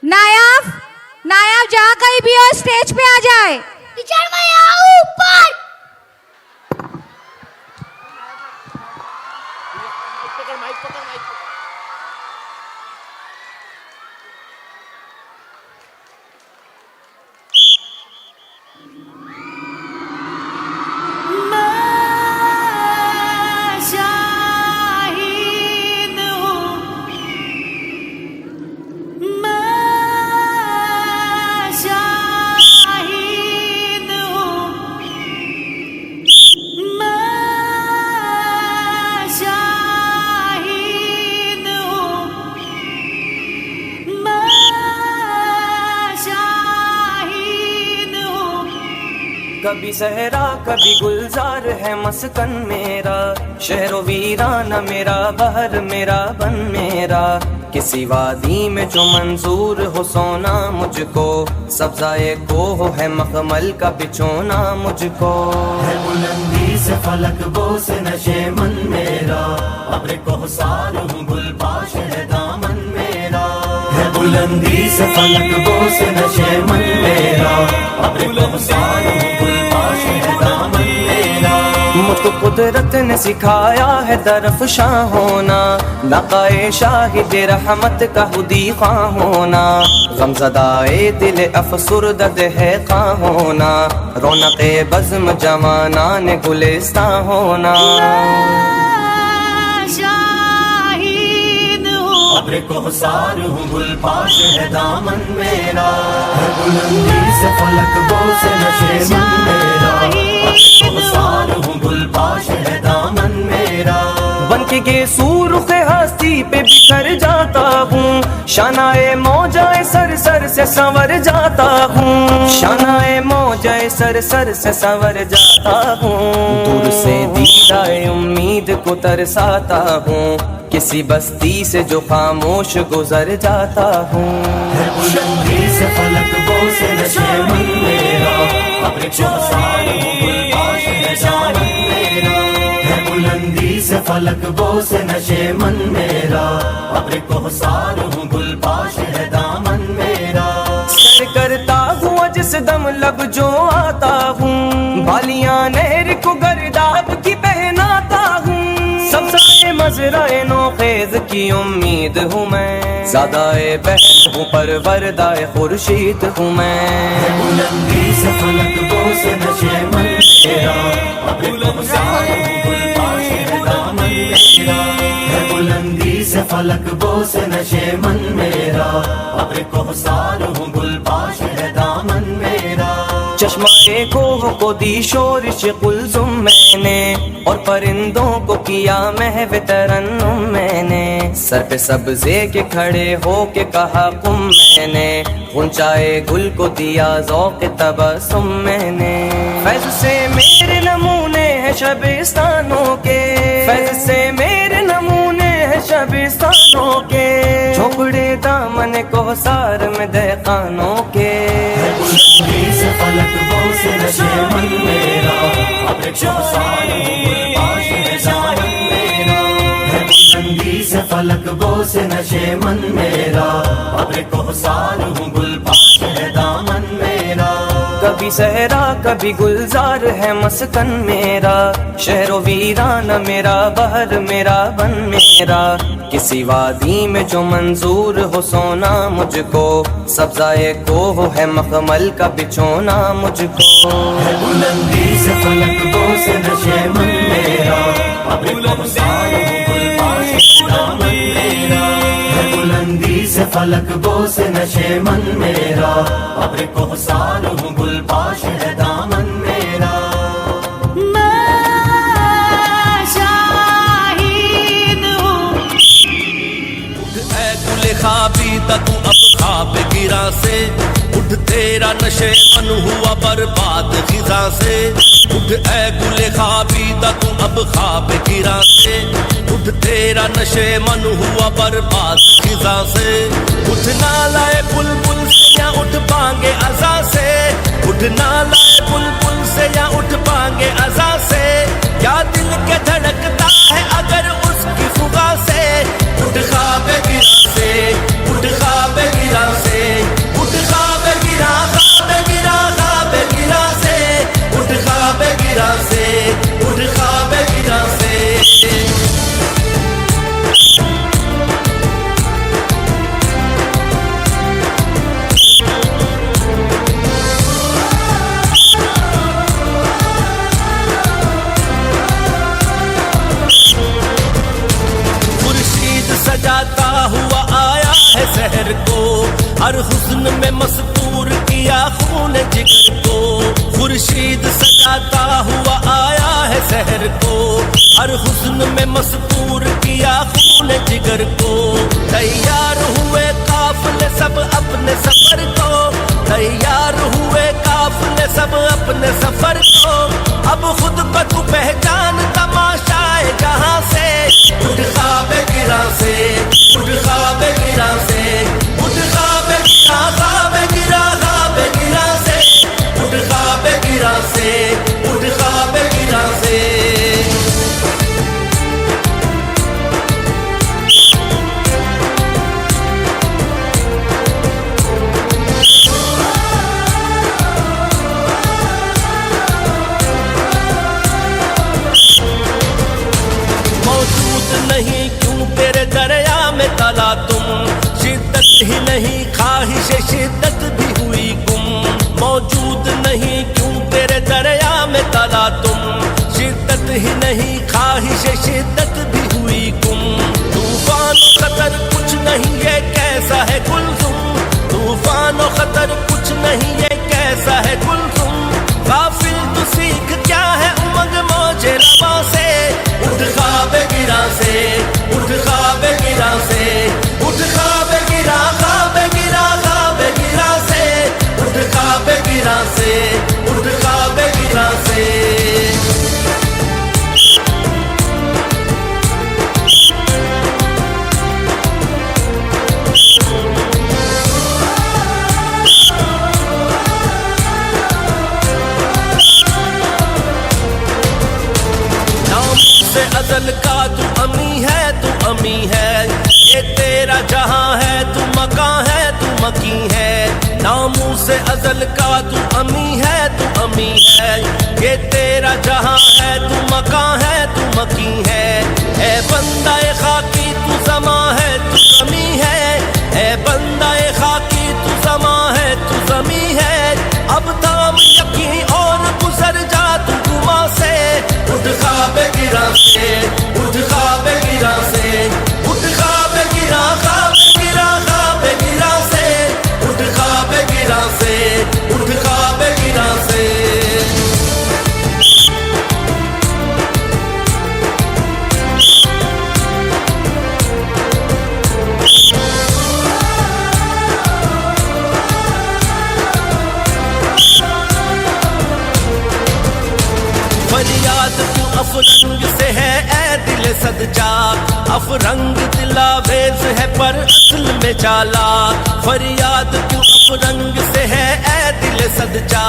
नायाब नायाब जहाँ कहीं भी हो स्टेज पे आ जाए। टीचर मैं आऊँ ऊपर। कभी सहरा कभी गुलजार है मस्कन मेरा, शहरो वीराना मेरा बहर मेरा बन मेरा। किसी वादी में जो मंजूर हो सोना मुझको, सब्जाए को है मखमल का बिछोना मुझको। है बुलंदी से फलक बो से नशे मन मेरा, अब्र कोहसार हूँ गुलबाश है दामन मेरा। है बुलंदी से फलक बो से नशे मन मेरा, अब्र कोहसार हूँ गुलबाश है दामन मेरा। मुझको कुदरत ने सिखाया है दरफ़शां होना, नक़ाए शाहिद रहमत का हुदी ख़्वां होना। गमज़दाए दिल अफ़सुरदा है ख़्वां होना, रौनक़े बज़्म जवानान गुलिस्तां होना। अब्र कोहसार हूँ गुलबाश है दामन मेरा। है बुलंदी से फलक बो से नशे मन मेरा, अब्र कोहसार हूँ गुलबाश है दामन मेरा। बनके के सूरुख़े हस्ती पे बिखर जाता हूँ, शानाए मौजाए सर सर से संवर जाता हूँ। शानाए मौजाए सर सर से संवर जाता हूँ। दूर से दीदाए उम्मीद को तरसाता हूँ, किसी बस्ती से जो खामोश गुजर जाता हूँ। है बुलंदी से फलक बो से नशे मन मेरा, अब्र कोहसार हूँ गुलबाश है दामन मेरा। है बुलंदी से फलक बो से नशे मन मेरा, अब्र कोहसार हूँ गुलबाश है दामन मेरा। सर करता हूँ जिस दम लब जो आता हूँ, बालियां नहर को गर्दाब की पहनाता हूँ। सबसे मजराए नौखेज की उम्मीद हूँ मैं, ज़ादाए बहर हूँ परवरदाए खुर्शीद हूँ मैं। है बुलंदी से फलक बो से नशे मन मेरा, अब्र कोहसार हूँ गुलबाश है दामन मेरा। है बुलंदी से फलक बो से नशे मन मेरा, अब्र कोहसार हूँ गुलबाश है दामन मेरा। चश्माए कोह को दी शोरिश कुलजुम मैंने, और परिंदों को किया महव तरन्नुम मैंने। सर पे सब्ज़े के खड़े हो के कहा कुम मैंने, ऊंचाए गुल को दिया ज़ौक़ तबस्सुम मैंने। फैज़ से मेरे नमूने हैं शबिस्तानों के, फैज़ से मेरे नमूने हैं शबिस्तानों के। झोंपड़े दामन कोहसार में दहक़ानों के। बुलंदी से फलक बो से नशे मन मेरा, अब्र कोहसार हूँ से नशे मन मेरा, अब्र कोहसार हूँ गुलबाश है दामन मेरा। कभी सहरा कभी गुलजार है मस्कन मेरा, शहरो वीराना मेरा बहर मेरा बन मेरा। किसी वादी में जो मंजूर हो सोना मुझको, सब्जाए को है मखमल का बिछोना मुझको। है बुलंदी से फलक बो से नशे मन मेरा, अब्र कोहसार हूँ गुलबाश है दामन मेरा। है बुलंदी से फलक बो से नशे मन मेरा, अब्र कोहसार हूँ गुलबाश है दामन मेरा। खाबीदा तू अब खाब गिरा से, उठ तेरा नशे मन हुआ बर्बाद खिजा से। उठ ऐ गुले खाबीदा तू अब खाब गिरा से, उठ तेरा नशे मन हुआ बर्बाद खिजा से। उठ ना लाए बुलबुल से या उठ पाएंगे अज़ा से, उठ ना लाए बुलबुल से या उठ पाएंगे अज़ा से। क्या दिल के धड़कता है अगर उसकी फुगा से, उठ खाब गिरा से, उठ खाब गिरा से, उठ खाब गिरा खाब गिरा खाब गिरा से, उठ खाब गिरा से, उठ खाब गिरा से। सजाता हुआ आया है शहर को, हर हुस्न में मस्तूर किया खून जिगर को। खुर्शीद सजाता हुआ आया है शहर को, हर हुस्न में मस्तूर किया खून जिगर को। तैयार हुए काफिले सब अपने सफर को, तैयार हुए काफिले सब अपने सफर को। अब खुद को तू पहचान तमाशाए जहां से, उठ खाब गिरा से, उठ खाब गिरा से, उठ खाब गिरा खाब गिरा खाब गिरा से, उठ खाब गिरा से, उठ खाब गिरा से। नहीं क्यों तेरे दरिया में तला तुम, शिद्दत ही नहीं ख्वाहिश शिद्दत भी हुई गुम। मौजूद नहीं क्यों तेरे दरिया में तला तुम, शिद्दत ही नहीं ख्वाहिश शिद्दत भी हुई गुम। तूफान खतर कुछ नहीं ये कैसा है कुलसुम, तूफान खतर कुछ नहीं ये कैसा है कुलसुम। गाफिल तू सीख क्या है उमंग मौजे रवा से, उठ खाब गिरा से, उठ खाब गिरा से, उठ खाब गिरा खाब गिरा खाब गिरा से, उठ खाब गिरा से, उठ खाब गिरा से। अज़ल का तू अमी है, तू अमी है, ये तेरा जहां है, तू मकान है, तू मकी है। नामू से अज़ल का तू अमी है, तू अमी है, ये तेरा जहां है, तू मकान है, तू मकी है। ए बंदा ए खाकी तू ज़मा है, तू ज़मी है, ए बंदा ए खाकी तू ज़मा है, तू ज़मी है। अब थाम यकीन और गुजर जा तू गुमा से, उठ खाब गिरा से, उठ खाब गिरा से, उठ खाब गिरा खाब गिरा खाब गिरा से, उठ खाब गिरा से, उठ खाब गिरा से। फरियाद तू अफरंग से है ऐ दिल सदजा, अफरंग दिलावेज है पर असल में चालाक। फरियाद तू अफरंग से है ऐ दिल सदजा,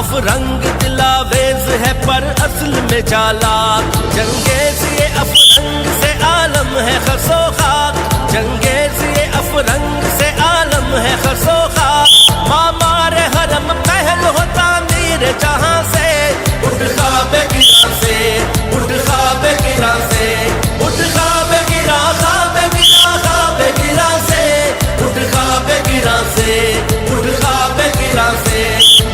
अफरंग दिलावेज है पर असल में चालाक। जंगेज़ ये अफरंग से आलम है खसो खाक, जंगेज ये अफरंग से आलम है खसोखा, मामार हरम पहल होता मीर जहां से। उठ ख्वाब गिरा से, उठ ख्वाब गिरा से, उठ ख्वाब गिरा, ख्वाब गिरा, ख्वाब गिरा से, उठ ख्वाब गिरा से, उठ ख्वाब गिरा से,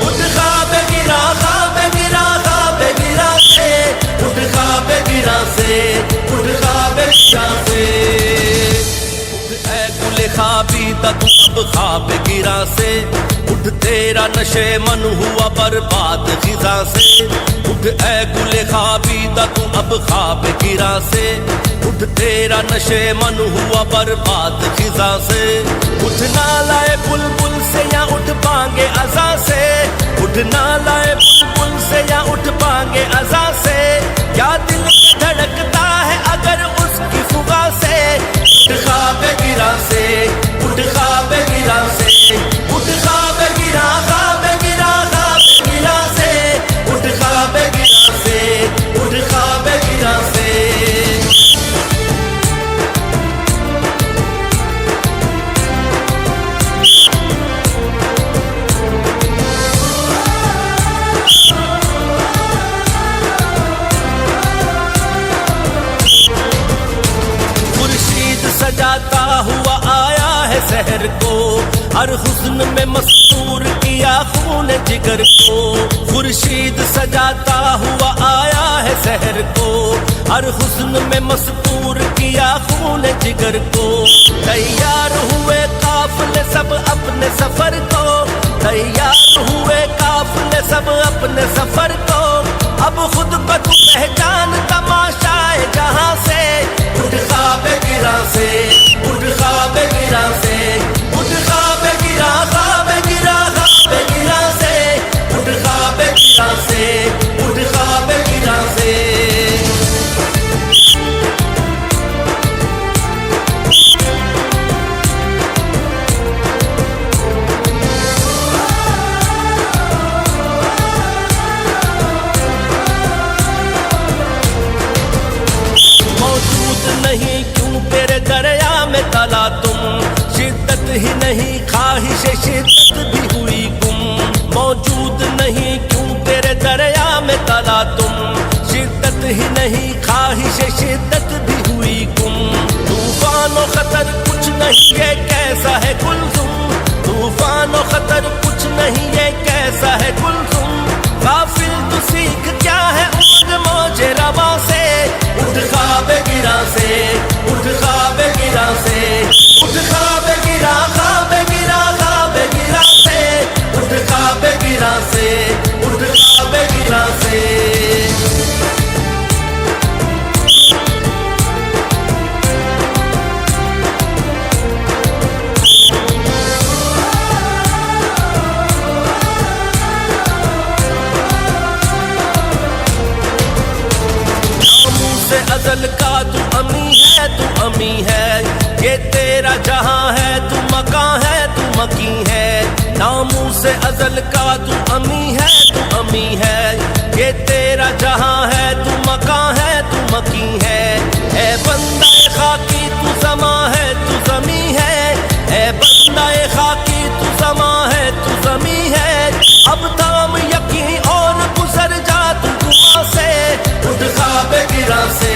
उठ ख्वाब गिरा, ख्वाब गिरा, ख्वाब गिरा से, उठ ख्वाब गिरा से, उठ ख्वाब गिरा से। ऐ गुले ख्वाबीदा तू अब ख्वाब गिरा से, उठ तेरा नशे मन हुआ बर्बाद खिजा से। उठ ऐ गुले ख्वाबीदा तू अब ख्वाब गिरा से, उठ तेरा नशे मन हुआ बर्बाद खिजा से। उठ ना लाए बुलबुल से या उठ पाएंगे अज़ा से, उठ ना लाए बुलबुल से या उठ पाएंगे अज़ा से। क्या दिल धड़कता है अगर उसकी फुगा से। उठ ख्वाब गिरा से, उठ ख्वाब गिरा से, उठ ख्वाब गिरा, ख्वाब गिरा, ख्वाब गिरा से, उठ ख्वाब गिरा से, उठ ख्वाब गिरा से। सजाता हुआ आया है शहर को, हर हुस्न में मस्तूर किया खून जिगर को। खुर्शीद सजाता हुआ आया है शहर को, हर हुस्न में मस्तूर किया खून जिगर को। तैयार हुए काफिले सब अपने सफर को, तैयार हुए काफिले सब अपने सफर को। अब खुद को तू पहचान तमाशाए जहां से। उठ ख्वाब गिरा से, उठ ख्वाब गिरा से, उठ ख्वाब गिरा, ख्वाब गिरा, ख्वाब गिरा से, उठ ख्वाब गिरा से, उठ ख्वाब गिरा से। नहीं क्यों तेरे दरिया में तला तुम, शिद्दत ही नहीं ख्वाहिश शिद्दत भी हुई गुम। मौजूद नहीं क्यों तेरे दरिया में तला तुम, शिद्दत ही नहीं ख्वाहिश शिद्दत भी हुई गुम। तूफानो खतर कुछ नहीं ये कैसा है कुलसुम, तूफानो खतर कुछ नहीं ये कैसा है कुलसुम। गाफिल तू सीख क्या है उम्र मौजे रवा से। उठ ख्वाब गिरा से, उठ ख्वाब गिरा से, उठ ख्वाब गिरा, ख्वाब गिरा, ख्वाब गिरा से, उठ ख्वाब गिरा से, उठ ख्वाब गिरा से। अज़ल का तू अमी है, तू अमी है, ये तेरा जहां है, तू मकान है, तू मकी है। नामू से अज़ल का तू अमी है, तू अमी है, ये तेरा जहां है, तू मकान है, तू मकी है। ए बंदा खाकी तू ज़मा है, तू ज़मी है, ए बंदा खाकी तू ज़मा है, तू ज़मी है। अब थाम यकीन और गुजर जा तू दुआ से। उठ ख्वाब गिरा से,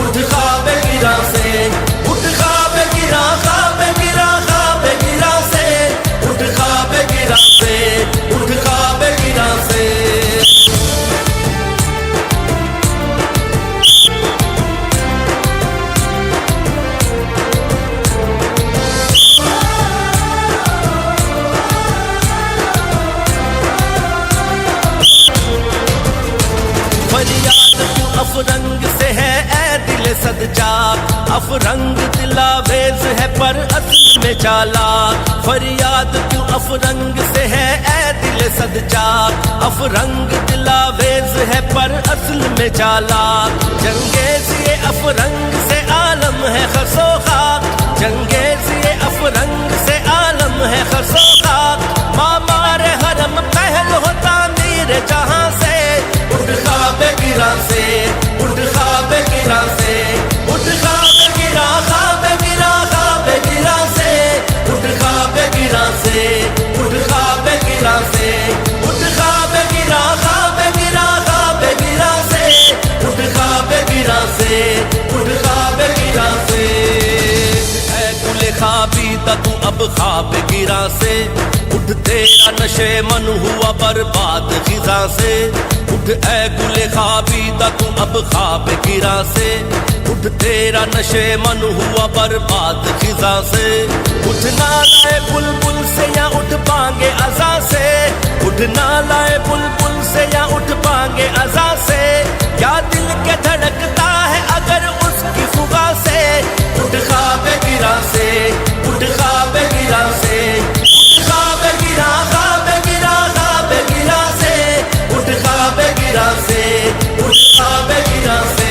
उठ ख्वाब गिरा से, उठ ख्वाब गिरा, ख्वाब गिरा, ख्वाब गिरा से, उठ ख्वाब गिरा से, उठ ख्वाब गिरा से। फरियाद क्यों अफरंग से है ऐ दिल सदजा, अफरंग दिलावेज है पर असल में चालाक। फरियाद क्यों अफरंग से है ऐ दिल सदजा, अफरंग दिलावेज है पर असल में चालाक। जंगेज ये अफरंग से आलम है खसोखा, जंगेज ये अफरंग से आलम है खसोखा। मामार हरम पहल होता मीर जहां से। उठ ख्वाब गिरा से, उठ ख्वाब गिरा से, उठ ख्वाब गिरा, ख्वाब गिरा, ख्वाब दा तू अब ख्वाब गिरा से, उठ तेरा नशे मन हुआ बर्बाद खिजा से, उठ ऐ गुले ख्वाबीदा तू अब ख्वाब गिरा से, उठ तेरा नशे मन हुआ बर्बाद खिजा से, उठ ना लाए बुलबुल से या उठ पाएंगे अज़ा से, उठ ना लाए बुलबुल से या उठ पाएंगे अज़ा से, क्या दिल के धड़कता है अगर उसकी फुगा से, उठ ख्वाब गिरा से, उठ ख्वाब गिरा से, उठ ख्वाब गिरा, ख्वाब गिरा, ख्वाब गिरा से, उठ ख्वाब गिरा से, उठ ख्वाब गिरा से।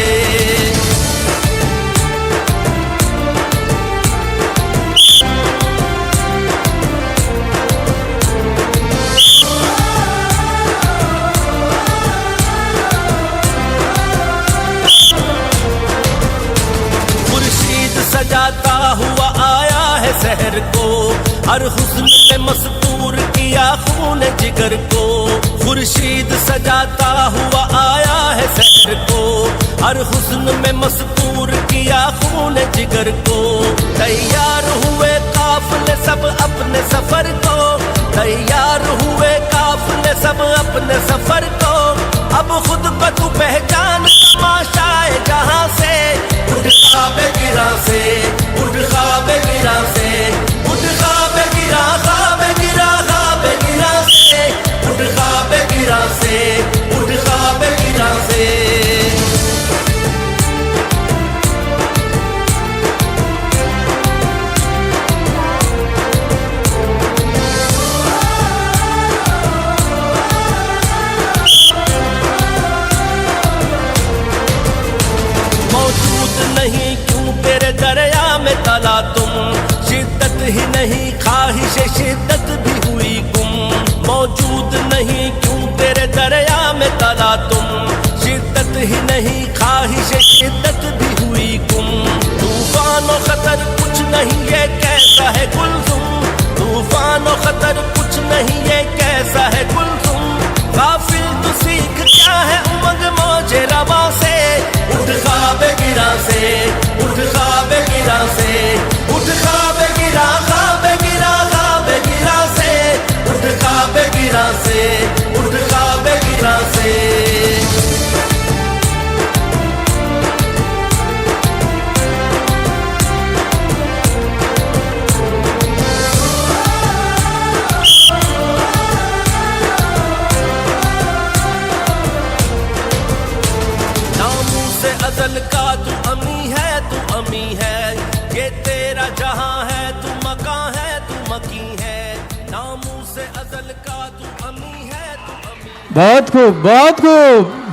सजाता हुआ आया है शहर को, हर हुस्न में मस्तूर किया खून जिगर को, खुर्शीद सजाता हुआ आया है शहर को, हर हुस्न में मस्तूर किया खून जिगर को, तैयार हुए काफिले सब अपने सफर को, तैयार हुए काफिले सब अपने सफर को, अब खुद को तू पहचान तमाशाए जहां से, उठ ख्वाब गिरा से, उठ ख्वाब गिरा से, उठ ख्वाब गिरा, ख्वाब गिरा, ख्वाब गिरा से, उठ ख्वाब गिरा से, उठ ख्वाब गिरा से। नहीं क्यों तेरे दरिया में तला तुम, शिद्दत ही नहीं ख्वाहिश शिद्दत भी हुई गुम, मौजूद नहीं क्यों तेरे दरिया में तला तुम, शिद्दत ही नहीं ख्वाहिश शिद्दत भी हुई गुम, तूफानो खतर कुछ नहीं ये कैसा है गुलजुम, तूफानो खतर कुछ नहीं ये कैसा है गुलजुम, गाफिल तू सीख क्या है उमंग मौजे रवा से, उठ ख्वाब गिरा से, उठ ख्वाब गिरा से, उठ ख्वाब गिरा, ख्वाब गिरा, ख्वाब गिरा से, उठ ख्वाब गिरा से, उठ ख्वाब गिरा से। अज़ल का तू अमी है, तू अमी है, ये तेरा जहां है, तू मकां है, तू मकी है, नामू से अज़ल का तू अमी है, तू अमी। बहुत खूब, बहुत खूब।